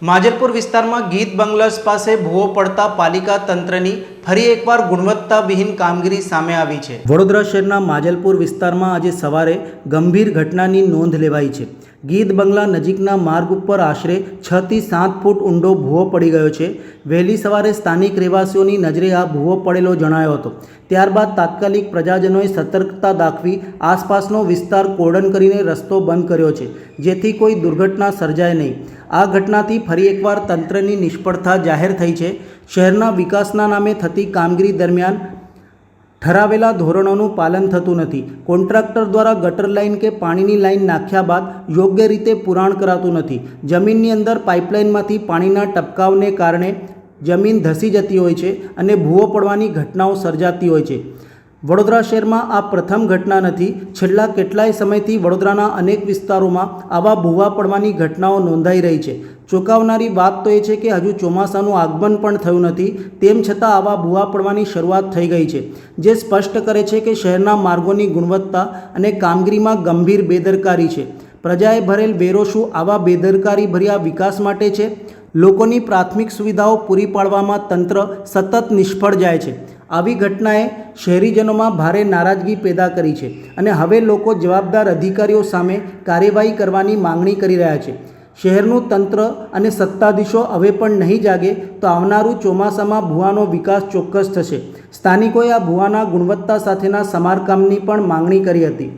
માજલપુર વિસ્તારમાં ગીત બંગલાસ પાસે ભૂવો પડતા પાલિકા તંત્રની ફરી એકવાર ગુણવત્તાવિહીન કામગીરી સામે આવી છે। વડોદરા શહેરના માજલપુર વિસ્તારમાં આજે સવારે ગંભીર ઘટનાની નોંધ લેવાઈ છે। ગીત બંગલા નજીકના માર્ગ ઉપર આશરે 6 થી 7 ફૂટ ઊંડો ભૂવો પડી ગયો છે। વહેલી સવારે સ્થાનિક રહેવાસીઓની નજરે આ ભૂવો પડેલો જણાયો હતો। ત્યારબાદ તાત્કાલિક પ્રજાજનોએ સતર્કતા દાખવી આસપાસનો વિસ્તાર કોર્ડન કરીને રસ્તો બંધ કર્યો છે, જેથી કોઈ દુર્ઘટના સર્જાય નહીં। આ ઘટનાથી ફરી એકવાર તંત્રની નિષ્ફળતા જાહેર થઈ છે। શહેરના વિકાસના નામે થતી કામગીરી દરમિયાન ઠરાવેલા ધોરણોનું પાલન થતું નથી। કોન્ટ્રાક્ટર દ્વારા ગટર લાઇન કે પાણીની લાઇન નાખ્યા બાદ યોગ્ય રીતે પુરાણ કરાતું નથી। જમીનની અંદર પાઇપલાઇનમાંથી પાણીના ટપકાવને કારણે જમીન ધસી જતી હોય છે અને ભૂવો પડવાની ઘટનાઓ સર્જાતી હોય છે। વડોદરા શહેરમાં આ પ્રથમ ઘટના નથી। છેલ્લા કેટલાય સમયથી વડોદરાના અનેક વિસ્તારોમાં આવા ભૂવા પડવાની ઘટનાઓ નોંધાઈ રહી છે। ચોંકાવનારી વાત તો એ છે કે હજુ ચોમાસાનું આગમન પણ થયું નથી, તેમ છતાં આવા ભૂવા પડવાની શરૂઆત થઈ ગઈ છે, જે સ્પષ્ટ કરે છે કે શહેરના માર્ગોની ગુણવત્તા અને કામગીરીમાં ગંભીર બેદરકારી છે। પ્રજાએ ભરેલ વેરો શું આવા બેદરકારી ભર્યા વિકાસ માટે છે? લોકોની પ્રાથમિક સુવિધાઓ પૂરી પાડવામાં તંત્ર સતત નિષ્ફળ જાય છે। આવી ઘટનાએ શહેરીજનોમાં ભારે નારાજગી પેદા કરી છે અને હવે લોકો જવાબદાર અધિકારીઓ સામે કાર્યવાહી કરવાની માંગણી કરી રહ્યા છે। શહેરનું તંત્ર અને સત્તાધીશો હવે પણ નહીં જાગે તો આવનારું ચોમાસામાં ભૂવાનો વિકાસ ચોક્કસ થશે। સ્થાનિકોએ આ ભૂવાના ગુણવત્તા સાથેના સમારકામની પણ માંગણી કરી હતી।